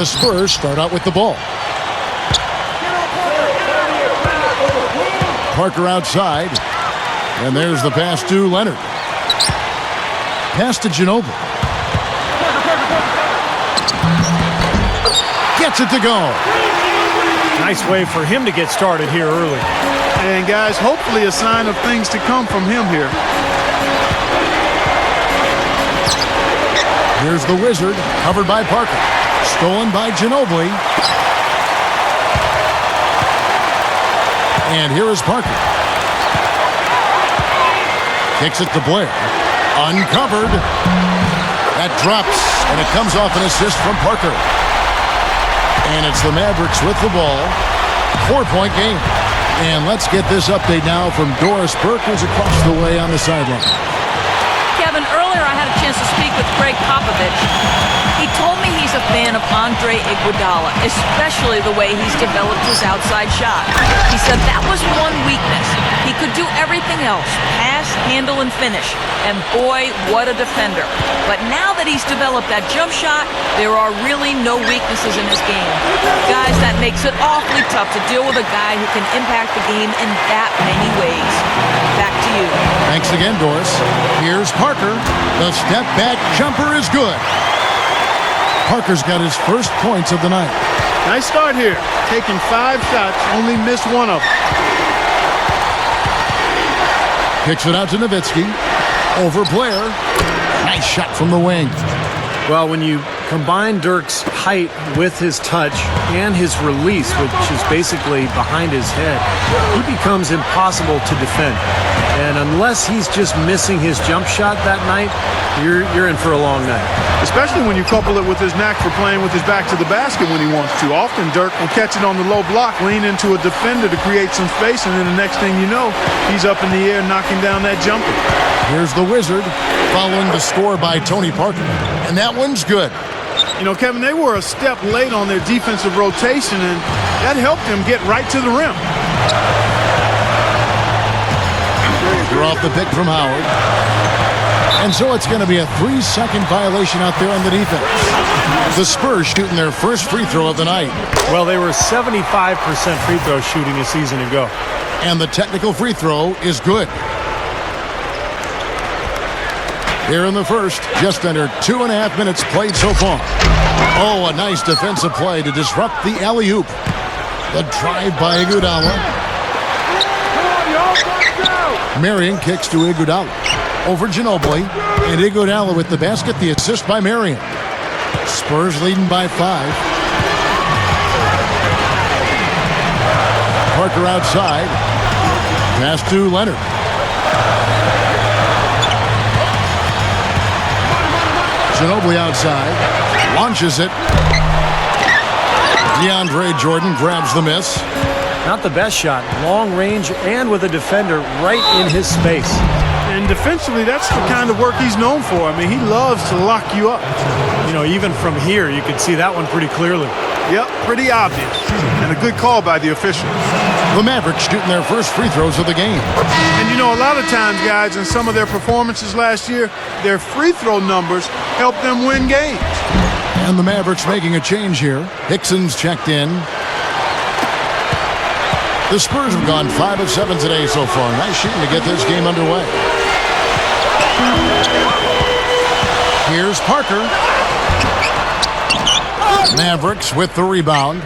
the Spurs start out with the ball. Parker outside. And there's the pass to Leonard. Pass to Ginobili. Gets it to go. Nice way for him to get started here early. And guys, hopefully a sign of things to come from him here. Here's the Wizard, covered by Parker. Stolen by Ginobili. And here is Parker. Kicks it to Blair. Uncovered. That drops, and it comes off an assist from Parker. And it's the Mavericks with the ball. 4-point game. And let's get this update now from Doris Burke, who's across the way on the sideline. Kevin, earlier I had a chance to speak with Greg Popovich. He told me he's a fan of Iguodala, especially the way he's developed his outside shot. He said that was one weakness. He could do everything else, pass, handle, and finish. And boy, what a defender. But now that he's developed that jump shot, there are really no weaknesses in his game. Guys, that makes it awfully tough to deal with a guy who can impact the game in that many ways. Back to you. Thanks again, Doris. Here's Parker. The step back jumper is good. Parker's got his first points of the night. Nice start here. Taking 5 shots, only missed 1 of them. Kicks it out to Nowitzki. Over Blair. Nice shot from the wing. Well, when you combine Dirk's height with his touch and his release, which is basically behind his head, he becomes impossible to defend. And unless he's just missing his jump shot that night, you're in for a long night. Especially when you couple it with his knack for playing with his back to the basket when he wants to. Often Dirk will catch it on the low block, lean into a defender to create some space, and then the next thing you know, he's up in the air knocking down that jumper. Here's the Wizard following the score by Tony Parker. And that one's good. You know, Kevin, they were a step late on their defensive rotation, and that helped them get right to the rim. They're off the pick from Howard. And so it's going to be a 3-second violation out there on the defense. The Spurs shooting their first free throw of the night. Well, they were 75% free throw shooting a season ago. And the technical free throw is good. Here in the first, just under 2.5 minutes played so far. Oh, a nice defensive play to disrupt the alley-oop. The drive by Iguodala. Marion kicks to Iguodala. Over Ginobili. And Iguodala with the basket, the assist by Marion. Spurs leading by 5. Parker outside. Pass to Leonard. Ginobili outside, launches it. DeAndre Jordan grabs the miss. Not the best shot, long range and with a defender right in his space. And defensively, that's the kind of work he's known for. I mean, he loves to lock you up. You know, even from here, you can see that one pretty clearly. Yep, pretty obvious. And a good call by the officials. The Mavericks shooting their first free throws of the game. And you know, a lot of times, guys, in some of their performances last year, their free throw numbers helped them win games. And the Mavericks making a change here. Hickson's checked in. The Spurs have gone 5 of 7 today so far. Nice shooting to get this game underway. Here's Parker. Mavericks with the rebound.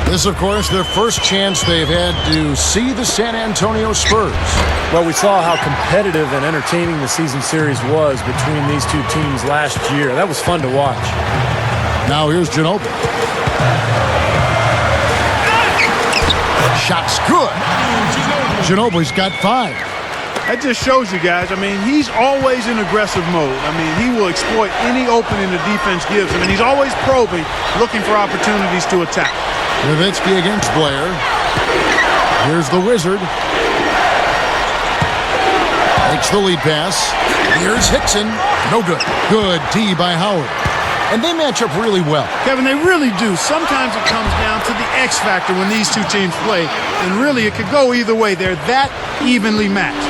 This, of course, their first chance they've had to see the San Antonio Spurs. Well, we saw how competitive and entertaining the season series was between these two teams last year. That was fun to watch. Now here's Ginobili. Shot's good. Ginobili's got 5. That just shows you guys, I mean, he's always in aggressive mode. I mean, he will exploit any opening the defense gives him, and he's always probing, looking for opportunities to attack. Nowitzki against Blair. Here's the Wizard. Takes the lead pass. Here's Hickson. No good. Good D by Howard. And they match up really well. Kevin, they really do. Sometimes it comes down to the X factor when these two teams play, and really it could go either way. They're that evenly matched.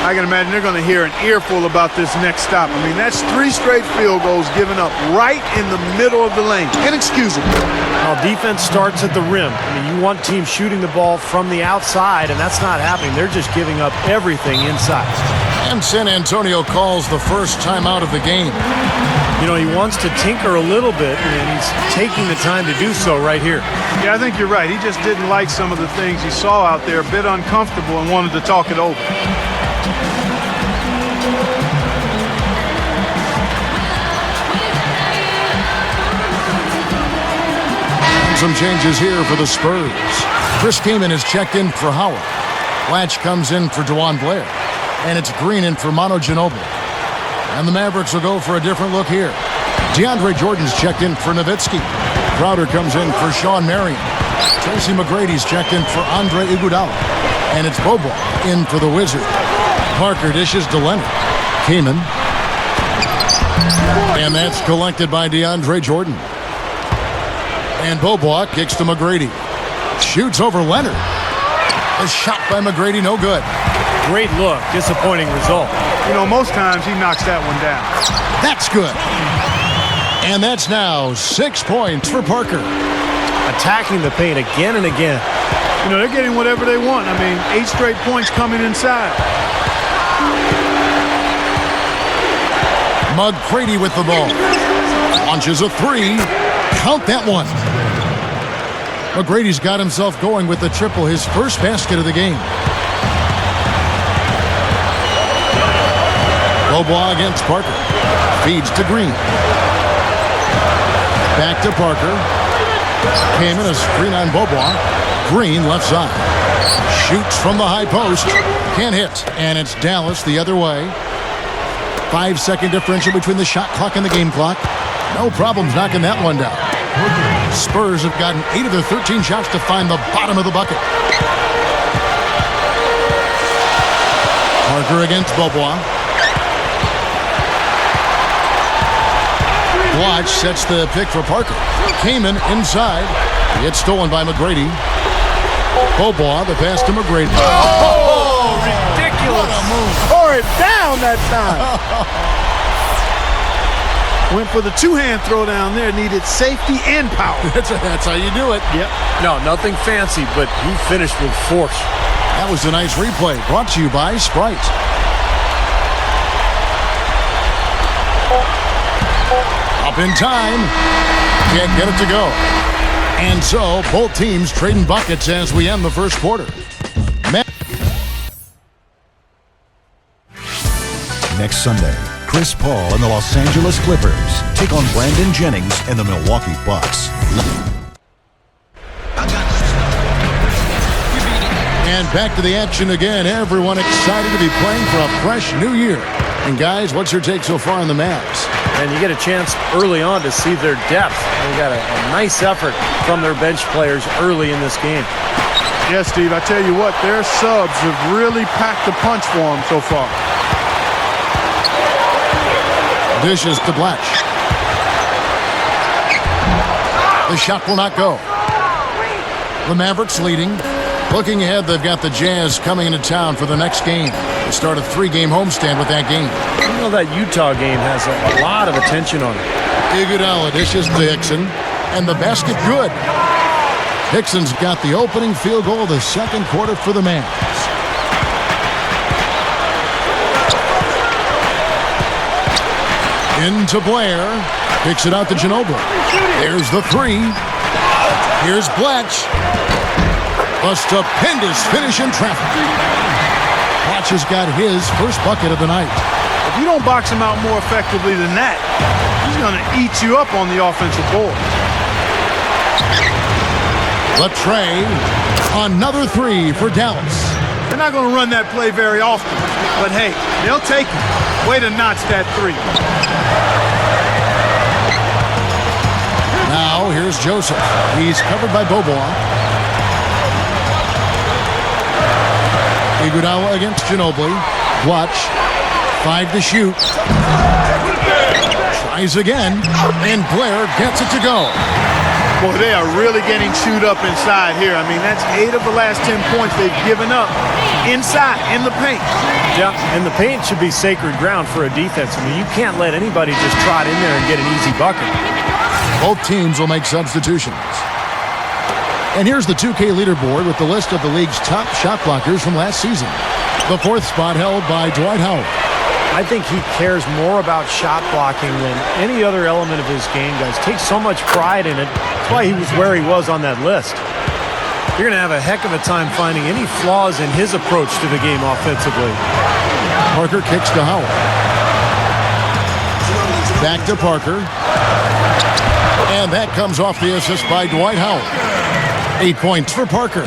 I can imagine they're going to hear an earful about this next stop. I mean, that's 3 straight field goals given up right in the middle of the lane. Inexcusable. Well, defense starts at the rim. I mean, you want teams shooting the ball from the outside, and that's not happening. They're just giving up everything inside. And San Antonio calls the first timeout of the game. You know, he wants to tinker a little bit, and he's taking the time to do so right here. Yeah, I think you're right. He just didn't like some of the things he saw out there, a bit uncomfortable, and wanted to talk it over. Some changes here for the Spurs. Chris Kaman is checked in for Howard. Blatch comes in for DeJuan Blair. And it's Green in for Manu Ginobili. And the Mavericks will go for a different look here. DeAndre Jordan's checked in for Nowitzki. Crowder comes in for Sean Marion. Tracy McGrady's checked in for Andre Iguodala. And it's Bobo in for the Wizard. Parker dishes to Leonard. Kaman. And that's collected by DeAndre Jordan. And Bobo kicks to McGrady. Shoots over Leonard. A shot by McGrady, no good. Great look, disappointing result. You know, most times he knocks that one down. That's good. And that's now 6 points for Parker. Attacking the paint again and again. You know, they're getting whatever they want. I mean, 8 straight points coming inside. McGrady with the ball. Launches a 3. Count that one. McGrady's got himself going with the triple, his first basket of the game. Bobo against Parker. Feeds to Green. Back to Parker. Came in a screen on Bobo. Green left side. Shoots from the high post. Can't hit. And it's Dallas the other way. 5-second differential between the shot clock and the game clock. No problems knocking that one down. Spurs have gotten 8 of their 13 shots to find the bottom of the bucket. Parker against Bobo. Watch sets the pick for Parker. Kaman inside. It's stolen by McGrady. Bobo, the pass to McGrady. Oh, ridiculous. What a move. Tore it down that time. Went for the 2-hand throw down there. Needed safety and power. That's how you do it. Yep. No, nothing fancy, but he finished with force. That was a nice replay. Brought to you by Sprite. Up in time. Can't get it to go. And so, both teams trading buckets as we end the first quarter. Next Sunday, Chris Paul and the Los Angeles Clippers take on Brandon Jennings and the Milwaukee Bucks. And back to the action again. Everyone excited to be playing for a fresh new year. And guys, what's your take so far on the Mavs? And you get a chance early on to see their depth. They got a nice effort from their bench players early in this game. Yes, Steve, I tell you what, their subs have really packed the punch for them so far. Dishes to Blatch. The shot will not go. The Mavericks leading. Looking ahead, they've got the Jazz coming into town for the next game. They start a 3-game homestand with that game. You know that Utah game has a lot of attention on it. Iguodala dishes to Hickson. And the basket good. Hickson's got the opening field goal of the second quarter for the Mavs. Into Blair. Kicks it out to Ginobili. There's the 3. Here's Blatch. A stupendous finish in traffic. Blatch has got his first bucket of the night. If you don't box him out more effectively than that, he's going to eat you up on the offensive board. Latrey. Another 3 for Dallas. They're not going to run that play very often, but hey, they'll take it. Way to notch that 3. Now here's Joseph. He's covered by Bobo. Iguodala against Ginobili. Watch. 5 to shoot. Tries again. And Blair gets it to go. Boy, they are really getting chewed up inside here. I mean, that's 8 of the last 10 points they've given up inside, in the paint. Yeah, and the paint should be sacred ground for a defense. I mean, you can't let anybody just trot in there and get an easy bucket. Both teams will make substitutions. And here's the 2K leaderboard with the list of the league's top shot blockers from last season. The 4th spot held by Dwight Howard. I think he cares more about shot blocking than any other element of his game does. Takes so much pride in it. That's why he was where he was on that list. You're going to have a heck of a time finding any flaws in his approach to the game offensively. Parker kicks to Howard. Back to Parker. And that comes off the assist by Dwight Howard. 8 points for Parker.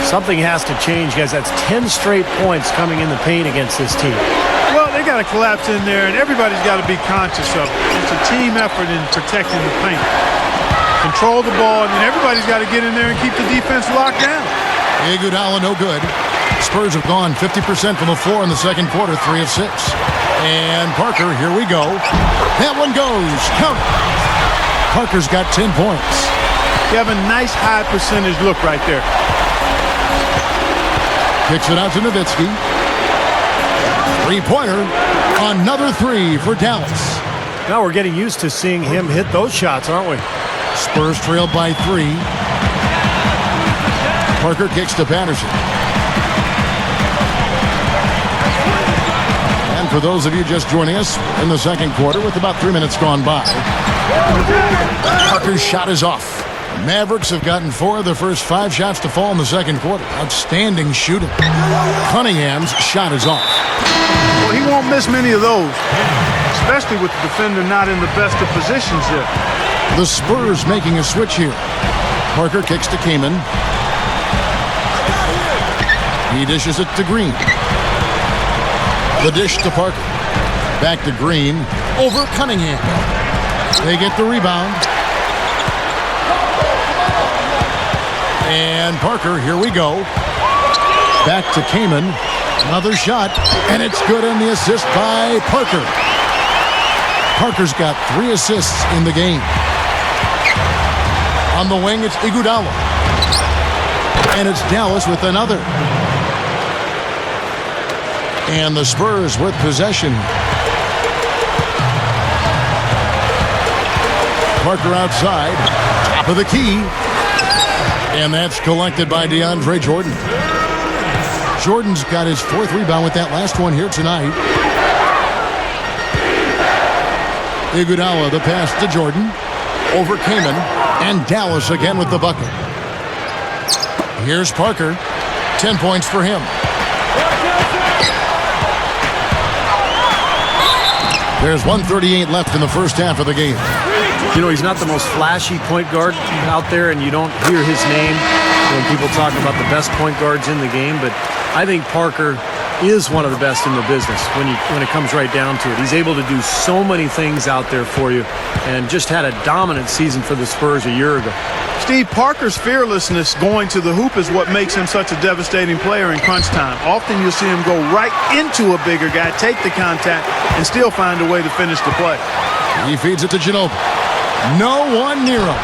Something has to change, guys. That's 10 straight points coming in the paint against this team. Well, they got to collapse in there, and everybody's got to be conscious of it. It's a team effort in protecting the paint. Control the ball, and then everybody's got to get in there and keep the defense locked down. Iguodala no good. Spurs have gone 50% from the floor in the second quarter, 3 of 6. And Parker, here we go. That one goes. Count it. Parker's got 10 points. You have a nice high percentage look right there. Kicks it out to Nowitzki. 3-pointer. Another 3 for Dallas. Now we're getting used to seeing him hit those shots, aren't we? Spurs trailed by 3. Parker kicks to Patterson. And for those of you just joining us in the second quarter with about 3 minutes gone by, Parker's shot is off. Mavericks have gotten 4 of the first 5 shots to fall in the second quarter. Outstanding shooting. Cunningham's shot is off. Well, he won't miss many of those, especially with the defender not in the best of positions there. The Spurs making a switch here. Parker kicks to Kaman. He dishes it to Green. The dish to Parker. Back to Green. Over Cunningham. They get the rebound. And Parker, here we go. Back to Kaman. Another shot. And it's good on the assist by Parker. Parker's got 3 assists in the game. On the wing, it's Iguodala. And it's Dallas with another. And the Spurs with possession. Parker outside. Top of the key. And that's collected by DeAndre Jordan. Jordan's got his 4th rebound with that last one here tonight. Iguodala, the pass to Jordan. Over Kaman. And Dallas again with the bucket. Here's Parker. 10 points for him. There's 1:38 left in the first half of the game. You know, he's not the most flashy point guard out there, and you don't hear his name when people talk about the best point guards in the game, but I think Parker is one of the best in the business when it comes right down to it. He's able to do so many things out there for you and just had a dominant season for the Spurs a year ago. Steve, Parker's fearlessness going to the hoop is what makes him such a devastating player in crunch time. Often you'll see him go right into a bigger guy, take the contact, and still find a way to finish the play. He feeds it to Ginobili. No one near him.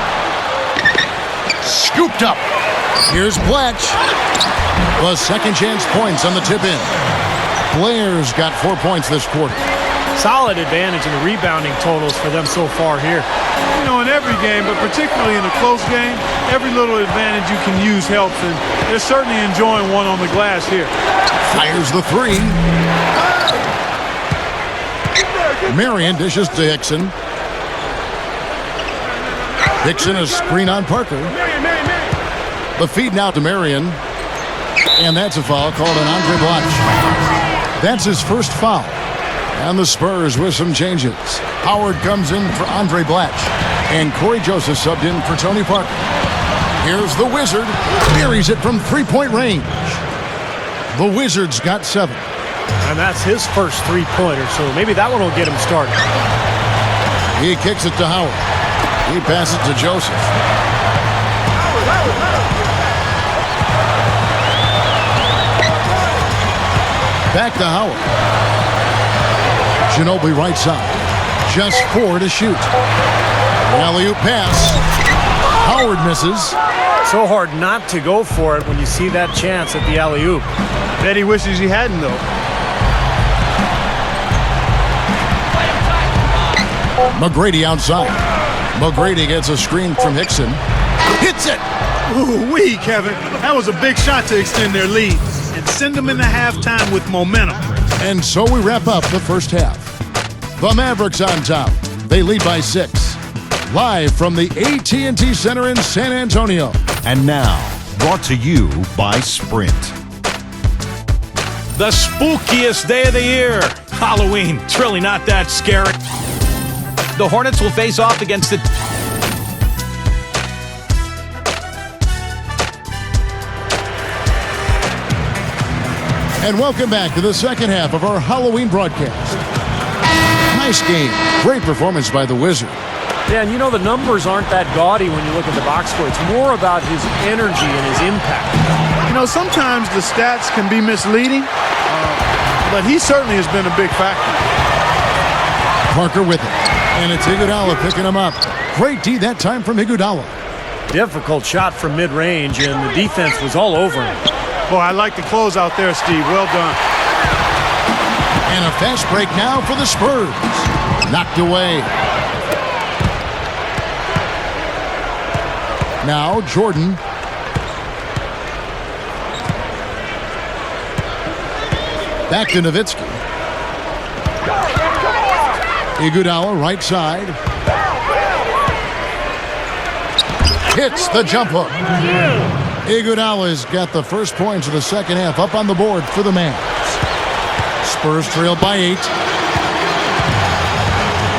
Scooped up. Here's Blatch. The second chance points on the tip in. Blair's got 4 points this quarter. Solid advantage in the rebounding totals for them so far here. You know, in every game, but particularly in a close game, every little advantage you can use helps, and they're certainly enjoying one on the glass here. Fires the 3. Marion dishes to Hickson. Hickson a screen on Parker. The feed now to Marion. And that's a foul called on Andre Blatch. That's his first foul. And the Spurs with some changes. Howard comes in for Andre Blatch. And Corey Joseph subbed in for Tony Parker. Here's the Wizard. Buries it from 3-point range. The Wizards got 7. And that's his first 3-pointer, so maybe that one will get him started. He kicks it to Howard. He passes to Joseph. Back to Howard. Ginobili right side. Just 4 to shoot. Alley-oop pass. Howard misses. So hard not to go for it when you see that chance at the alley-oop. Bet he wishes he hadn't, though. McGrady outside. McGrady gets a screen from Hickson. Hits it! Ooh-wee, Kevin. That was a big shot to extend their lead and send them into halftime with momentum. And so we wrap up the first half. The Mavericks on top. They lead by 6. Live from the AT&T Center in San Antonio. And now, brought to you by Sprint. The spookiest day of the year. Halloween. It's really not that scary. The Hornets will face off against the... And welcome back to the second half of our Halloween broadcast. Nice game. Great performance by the Wizard. Yeah, and you know the numbers aren't that gaudy when you look at the box score. It's more about his energy and his impact. You know, sometimes the stats can be misleading, but he certainly has been a big factor. Parker with it. And it's Iguodala picking him up. Great D that time from Iguodala. Difficult shot from mid-range, and the defense was all over him. Boy, I like the close out there, Steve. Well done. And a fast break now for the Spurs. Knocked away. Now Jordan. Back to Nowitzki. Iguodala right side. Hits the jump hook. Iguodala's got the first points of the second half up on the board for the Mavs. Spurs trail by 8.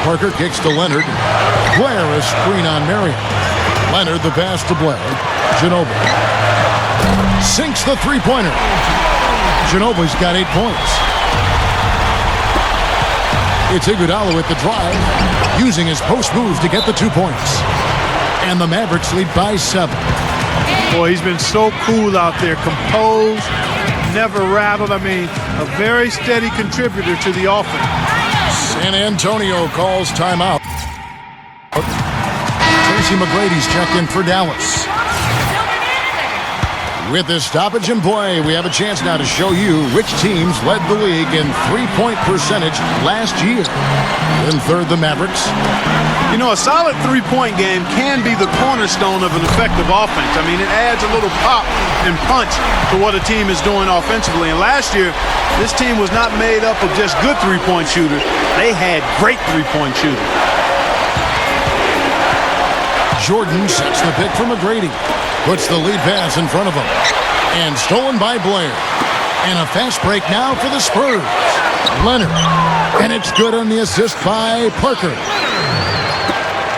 Parker kicks to Leonard. Blair a screen on Marion. Leonard the pass to Blair. Ginobili sinks the three-pointer. Ginobili's got 8 points. It's Iguodala with the drive, using his post move to get the 2 points. And the Mavericks lead by 7. Boy, he's been so cool out there, composed, never rattled. I mean, a very steady contributor to the offense. San Antonio calls timeout. Tracy McGrady's checked in for Dallas. With this stoppage in play, we have a chance now to show you which teams led the league in three-point percentage last year. In third, the Mavericks. You know, a solid three-point game can be the cornerstone of an effective offense. I mean, it adds a little pop and punch to what a team is doing offensively. And last year, this team was not made up of just good three-point shooters. They had great three-point shooters. Jordan sets the pick for McGrady. Puts the lead pass in front of him. And stolen by Blair. And a fast break now for the Spurs. Leonard. And it's good on the assist by Parker.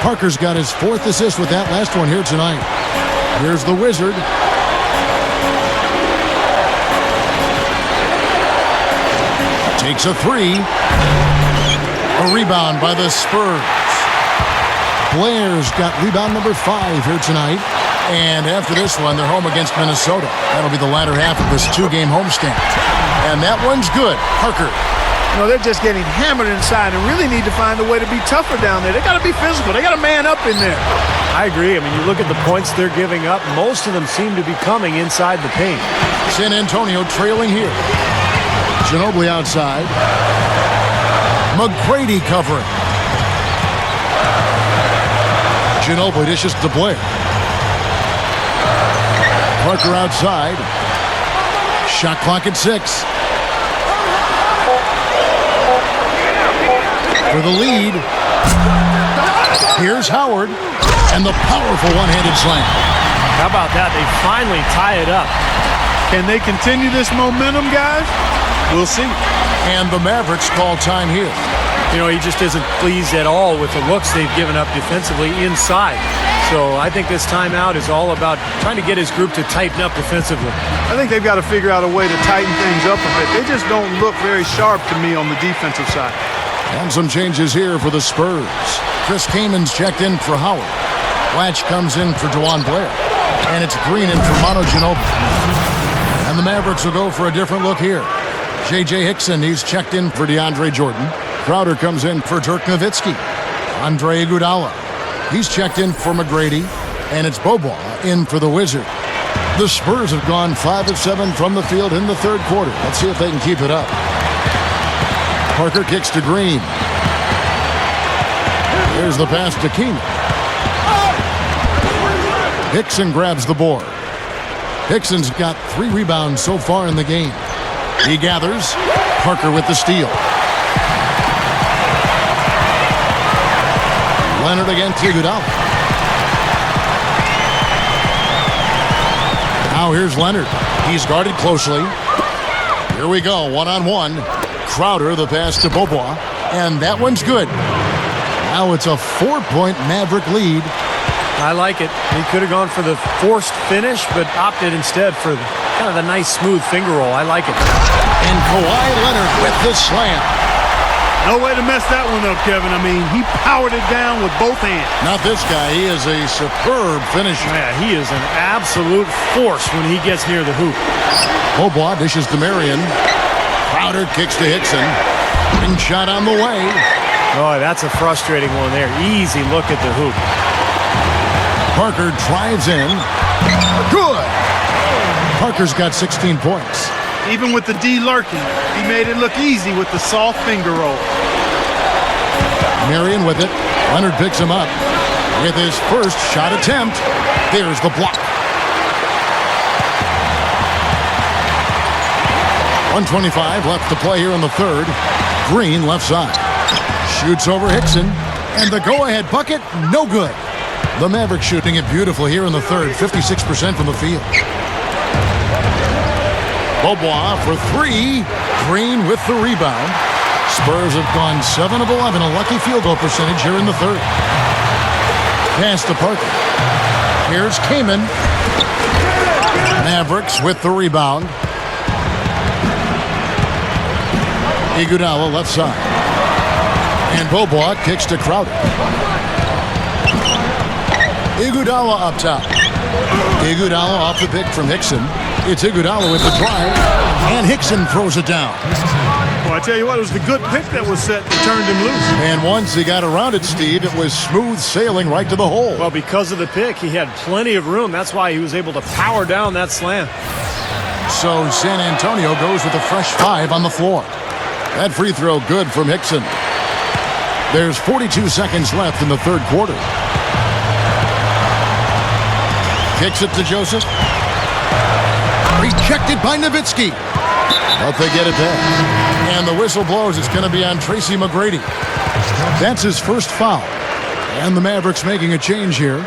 Parker's got his 4th assist with that last one here tonight. Here's the Wizard. Takes a 3. A rebound by the Spurs. Blair's got rebound number 5 here tonight. And after this one, they're home against Minnesota. That'll be the latter half of this 2-game homestand. And that one's good. Parker. You know, they're just getting hammered inside and really need to find a way to be tougher down there. They got to be physical. They got to man up in there. I agree. I mean, you look at the points they're giving up. Most of them seem to be coming inside the paint. San Antonio trailing here. Ginobili outside. McGrady covering. Ginobili dishes to Blair. Parker outside. Shot clock at 6. For the lead. Here's Howard. And the powerful one-handed slam. How about that? They finally tie it up. Can they continue this momentum, guys? We'll see. And the Mavericks call time here. You know, he just isn't pleased at all with the looks they've given up defensively inside. So I think this timeout is all about trying to get his group to tighten up defensively. I think they've got to figure out a way to tighten things up a bit. They just don't look very sharp to me on the defensive side. And some changes here for the Spurs. Chris Kaman's checked in for Howard. Latch comes in for DeJuan Blair. And it's Green in for Manu Ginobili. And the Mavericks will go for a different look here. J.J. Hickson, he's checked in for DeAndre Jordan. Crowder comes in for Dirk Nowitzki. Andre Iguodala, he's checked in for McGrady. And it's Bobois in for the Wizard. The Spurs have gone 5 of 7 from the field in the third quarter. Let's see if they can keep it up. Parker kicks to Green. Here's the pass to Keenan. Hickson grabs the board. Hickson's got 3 rebounds so far in the game. He gathers. Parker with the steal. Leonard against Iguodala. Now here's Leonard. He's guarded closely. Here we go, one-on-one. Crowder, the pass to Bobois. And that one's good. Now it's a 4-point Maverick lead. I like it. He could have gone for the forced finish, but opted instead for kind of the nice, smooth finger roll. I like it. And Kawhi Leonard with the slam. No way to mess that one up, Kevin. I mean, he powered it down with both hands. Not this guy. He is a superb finisher. Yeah, he is an absolute force when he gets near the hoop. Bobois dishes to Marion. Crowder kicks to Hickson. Ring shot on the way. Oh, that's a frustrating one there. Easy look at the hoop. Parker drives in. Good. Parker's got 16 points. Even with the D lurking, he made it look easy with the soft finger roll. Marion with it. Leonard picks him up. With his first shot attempt. There's the block. 1:25 left to play here in the third. Green left side. Shoots over Hickson. And the go-ahead bucket, no good. The Mavericks shooting it beautiful here in the third. 56% from the field. Bobois for 3. Green with the rebound. Spurs have gone 7 of 11, a lucky field goal percentage here in the third. Pass to Parker. Here's Kaman. Mavericks with the rebound. Iguodala left side. And Bobois kicks to Crowder. Iguodala up top. Iguodala off the pick from Hickson. It's Iguodala with the drive. And Hickson throws it down. Well, I tell you what, it was the good pick that was set that turned him loose. And once he got around it, Steve, it was smooth sailing right to the hole. Well, because of the pick, he had plenty of room. That's why he was able to power down that slam. So San Antonio goes with a fresh 5 on the floor. That free throw good from Hickson. There's 42 seconds left in the third quarter. Kicks it to Joseph. Rejected by Nowitzki. But they get it back. And the whistle blows. It's going to be on Tracy McGrady. That's his first foul. And the Mavericks making a change here.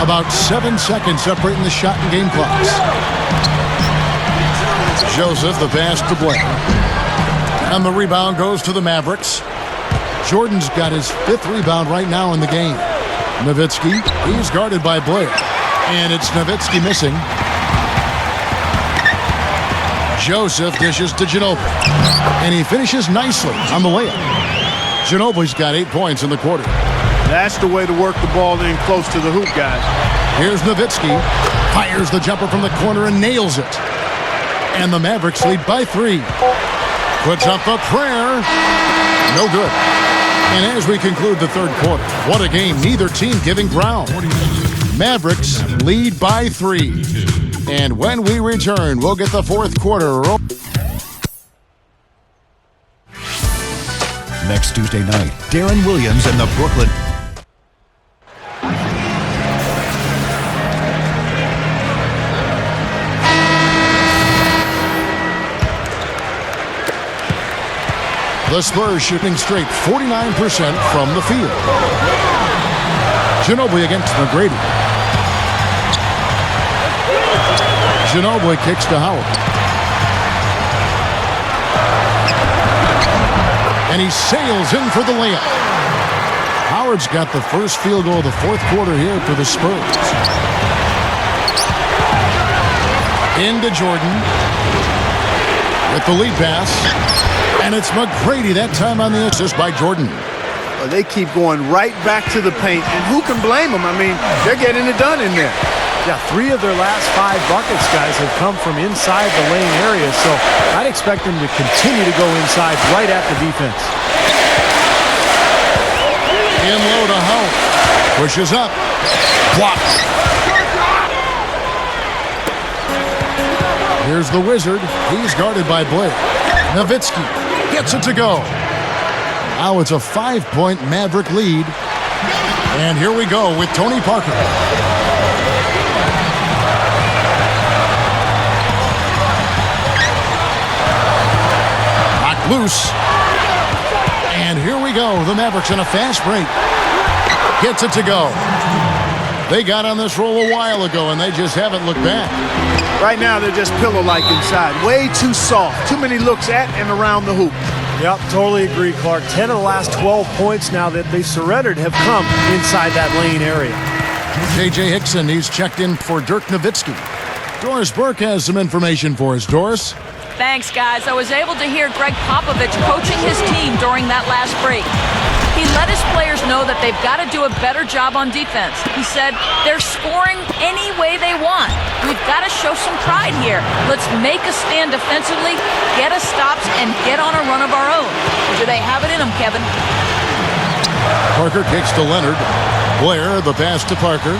About 7 seconds separating the shot and game clocks. Joseph, the pass to Blair. And the rebound goes to the Mavericks. Jordan's got his 5th rebound right now in the game. Nowitzki, he's guarded by Blair. And it's Nowitzki missing. Joseph dishes to Ginobili. And he finishes nicely on the layup. Ginobili's got 8 points in the quarter. That's the way to work the ball in close to the hoop, guys. Here's Nowitzki. Fires the jumper from the corner and nails it. And the Mavericks lead by 3. Puts up a prayer. No good. And as we conclude the third quarter, what a game. Neither team giving ground. Mavericks lead by 3. And when we return, we'll get the fourth quarter. Next Tuesday night, Darren Williams and the Brooklyn. The Spurs shooting straight 49% from the field. Ginobili against McGrady. Ginobili kicks to Howard. And he sails in for the layup. Howard's got the first field goal of the fourth quarter here for the Spurs. Into Jordan with the lead pass. And it's McGrady that time on the assist by Jordan. They keep going right back to the paint, and who can blame them? I mean, they're getting it done in there. Yeah, 3 of their last 5 buckets, guys, have come from inside the lane area, so I'd expect them to continue to go inside right at the defense. In low to Howard. Pushes up. Blocked. Here's the Wizard. He's guarded by Blair. Nowitzki gets it to go. Now it's a 5-point Maverick lead. And here we go with Tony Parker. Knocked loose. And here we go. The Mavericks in a fast break. Gets it to go. They got on this roll a while ago, and they just haven't looked back. Right now, they're just pillow-like inside. Way too soft. Too many looks at and around the hoop. Yep, totally agree, Clark. 10 of the last 12 points now that they surrendered have come inside that lane area. J.J. Hickson, he's checked in for Dirk Nowitzki. Doris Burke has some information for us. Doris? Thanks, guys. I was able to hear Greg Popovich coaching his team during that last break. He let his players know that they've got to do a better job on defense. He said, they're scoring any way they want. We've got to show some pride here. Let's make a stand defensively, get us stops, and get on a run of our own. Do they have it in them, Kevin? Parker kicks to Leonard. Blair, the pass to Parker.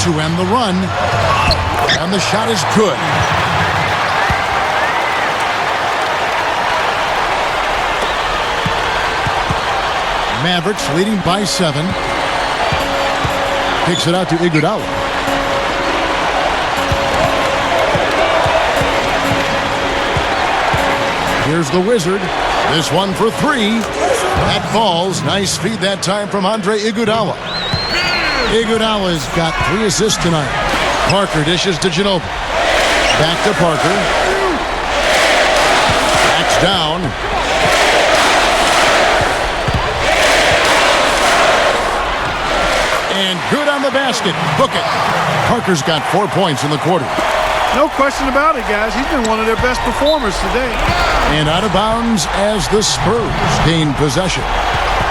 To end the run. And the shot is good. Mavericks leading by 7. Kicks it out to Iguodala. Here's the Wizard. This one for 3. That falls. Nice feed that time from Andre Iguodala. Iguodala's got 3 assists tonight. Parker dishes to Ginobili. Back to Parker. Backs down. And good on the basket. Book it. Parker's got 4 points in the quarter. No question about it, guys. He's been one of their best performers today. And out of bounds as the Spurs gain possession.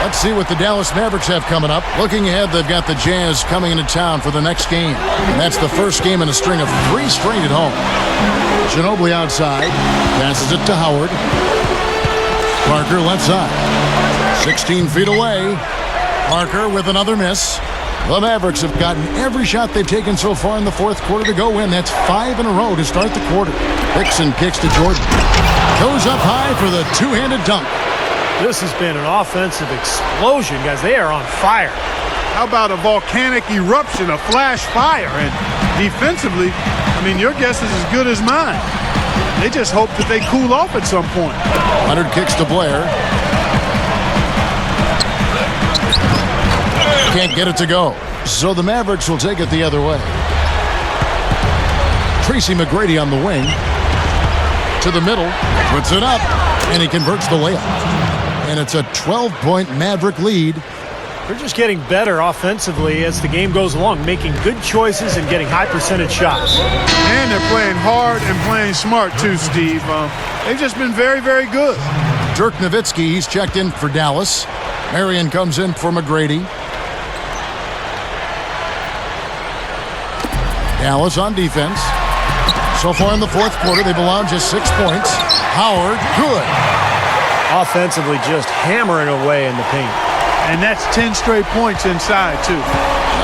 Let's see what the Dallas Mavericks have coming up. Looking ahead, they've got the Jazz coming into town for the next game. And that's the first game in a string of 3 straight at home. Ginobili outside. Passes it to Howard. Parker left side. 16 feet away. Parker with another miss. The Mavericks have gotten every shot they've taken so far in the fourth quarter to go in. That's 5 in a row to start the quarter. Hickson kicks to Jordan. Goes up high for the two-handed dunk. This has been an offensive explosion, guys. They are on fire. How about a volcanic eruption, a flash fire? And defensively, I mean, your guess is as good as mine. They just hope that they cool off at some point. Leonard kicks to Blair. Can't get it to go. So the Mavericks will take it the other way. Tracy McGrady on the wing. To the middle. Puts it up. And he converts the layup. And it's a 12-point Maverick lead. They're just getting better offensively as the game goes along, making good choices and getting high percentage shots. And they're playing hard and playing smart too, Steve. They've just been very, very good. Dirk Nowitzki, he's checked in for Dallas. Marion comes in for McGrady. Dallas on defense. So far in the fourth quarter, they've allowed just 6 points. Howard, good. Offensively, just hammering away in the paint. And that's 10 straight points inside, too.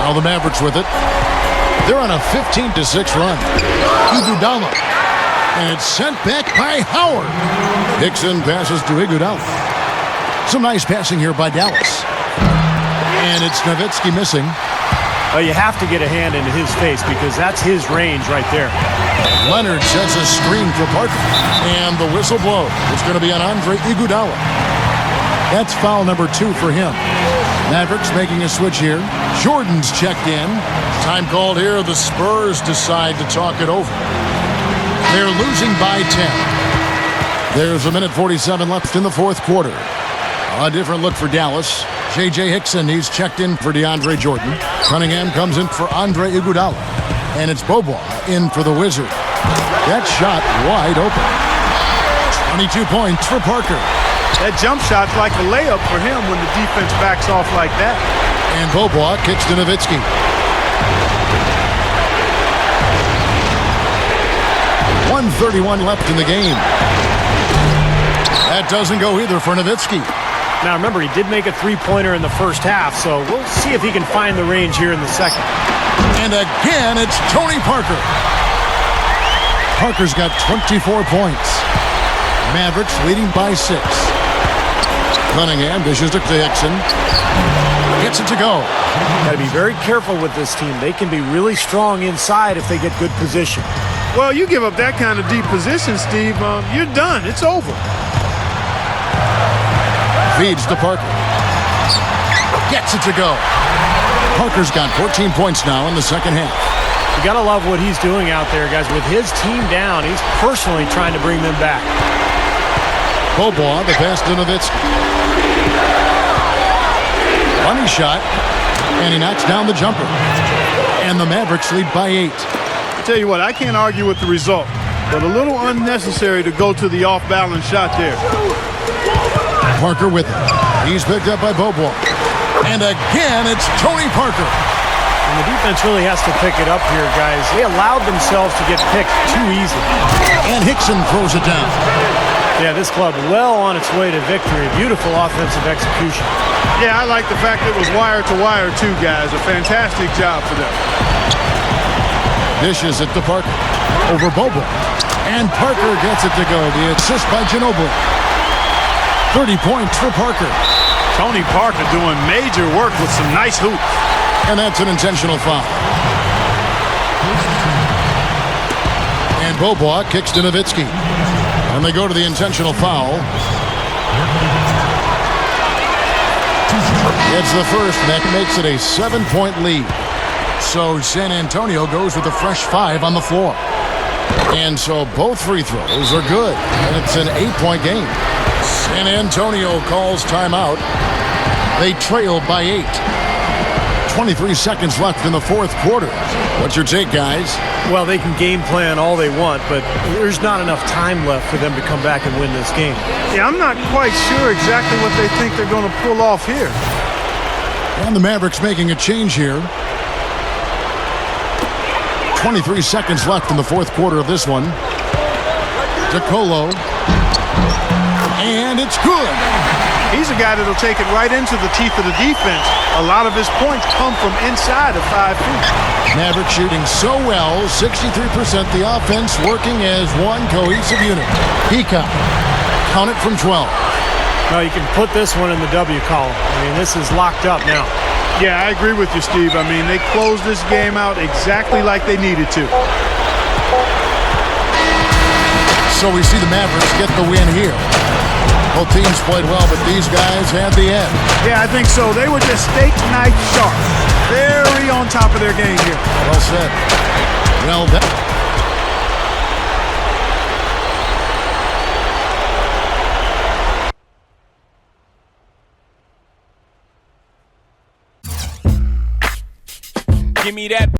Now the Mavericks with it. They're on a 15-6 run. Iguodala. And it's sent back by Howard. Hickson passes to Iguodala. Some nice passing here by Dallas. And it's Nowitzki missing. Well, you have to get a hand into his face because that's his range right there. Leonard sets a screen for Parker. And the whistle blows. It's going to be on Andre Iguodala. That's foul number 2 for him. Mavericks making a switch here. Jordan's checked in. Time called here. The Spurs decide to talk it over. They're losing by 10. There's a minute 47 left in the fourth quarter. A different look for Dallas. J.J. Hickson, he's checked in for DeAndre Jordan. Cunningham comes in for Andre Iguodala. And it's Bobois in for the Wizard. That shot wide open. 22 points for Parker. That jump shot's like a layup for him when the defense backs off like that. And Bobois kicks to Nowitzki. 1:31 left in the game. That doesn't go either for Nowitzki. Now remember, he did make a three-pointer in the first half, so we'll see if he can find the range here in the second. And again, it's Tony Parker. Parker's got 24 points. Mavericks leading by 6. Cunningham dishes to Hickson. Gets it to go. Got to be very careful with this team. They can be really strong inside if they get good position. Well, you give up that kind of deep position, Steve, you're done. It's over. Feeds to Parker. Gets it to go. Parker's got 14 points now in the second half. You got to love what he's doing out there, guys. With his team down, he's personally trying to bring them back. Bobois, the pass to Nowitzki. Funny shot, and he knocks down the jumper. And the Mavericks lead by 8. I tell you what, I can't argue with the result, but a little unnecessary to go to the off-balance shot there. Parker with it. He's picked up by Bobois. And again, it's Tony Parker. And the defense really has to pick it up here, guys. They allowed themselves to get picked too easily. And Hickson throws it down. Yeah, this club well on its way to victory. Beautiful offensive execution. Yeah, I like the fact that it was wire to wire too, guys. A fantastic job for them. Dishes it to Parker. Over Bobois. And Parker gets it to go. The assist by Ginobili. 30 points for Parker. Tony Parker doing major work with some nice hoops. And that's an intentional foul. And Bobois kicks to Nowitzki. And they go to the intentional foul. It's the first, and that makes it a 7-point lead. So San Antonio goes with a fresh 5 on the floor. And so both free throws are good. And it's an 8-point game. San Antonio calls timeout. They trail by 8. 23 seconds left in the fourth quarter. What's your take, guys? Well, they can game plan all they want, but there's not enough time left for them to come back and win this game. Yeah, I'm not quite sure exactly what they think they're going to pull off here. And the Mavericks making a change here. 23 seconds left in the fourth quarter of this one. DeColo. And it's good. He's a guy that'll take it right into the teeth of the defense. A lot of his points come from inside of 5 feet. Mavericks shooting so well, 63%. The offense working as one cohesive unit. Peacock, count it from 12. No, you can put this one in the W column. I mean, this is locked up now. Yeah, I agree with you, Steve. I mean, they closed this game out exactly like they needed to. So we see the Mavericks get the win here. Both teams played well, but these guys had the edge. Yeah, I think so. They were just steak knife sharp. Very on top of their game here. Well said. Well done. Give me that.